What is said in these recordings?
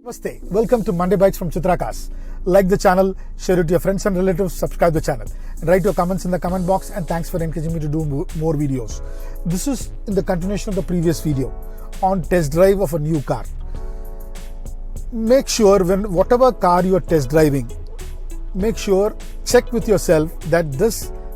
Namaste. Welcome to Monday Bytes from ChitraCars. Like the channel, share it to your friends and relatives, subscribe the channel. Write your comments in the comment box and thanks for encouraging me to do more videos. This is in the continuation of the previous video on test drive of a new car. Make sure whatever car you are test driving, make sure check with yourself that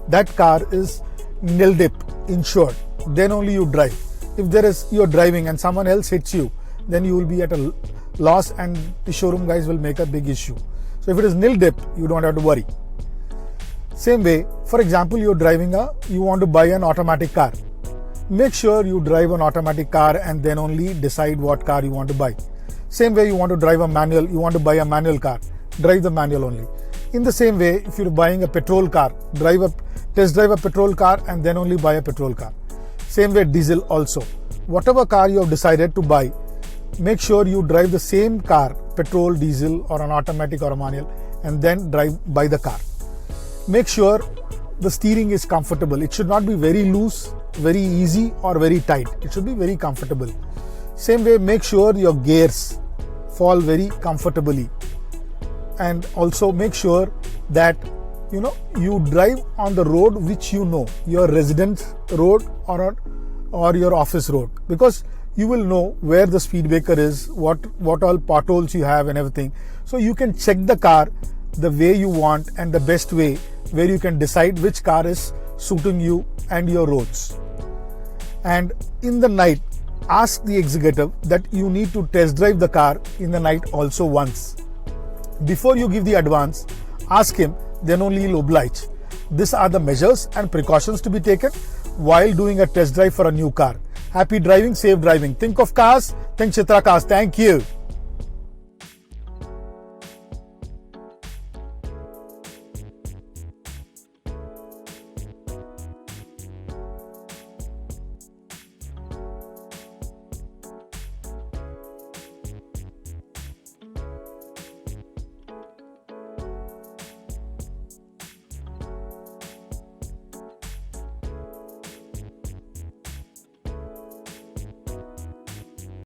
that car is Nil Dep insured. Then only you drive. If you're driving and someone else hits you, then you will be at a loss and the showroom guys will make a big issue. So if it is Nil Dep, you don't have to worry. Same way, for example, you want to buy an automatic car. Make sure you drive an automatic car and then only decide what car you want to buy. Same way, you want to drive a manual, you want to buy a manual car, drive the manual only. In the same way, if you're buying a petrol car, test drive a petrol car and then only buy a petrol car. Same way, diesel also. Whatever car you have decided to buy, make sure you drive the same car, petrol, diesel or an automatic or a manual, and then buy the car. Make sure the steering is comfortable. It should not be very loose, very easy or very tight. It should be very comfortable. Same way, make sure your gears fall very comfortably. And also make sure that you drive on the road which your residence road or your office road, because you will know where the speed breaker is, what all potholes you have and everything. So you can check the car the way you want and the best way where you can decide which car is suiting you and your roads. And in the night, ask the executive that you need to test drive the car in the night also once. Before you give the advance, ask him, then only he'll oblige. These are the measures and precautions to be taken while doing a test drive for a new car. Happy driving, safe driving. Think of cars, think ChitraCars. Thank you.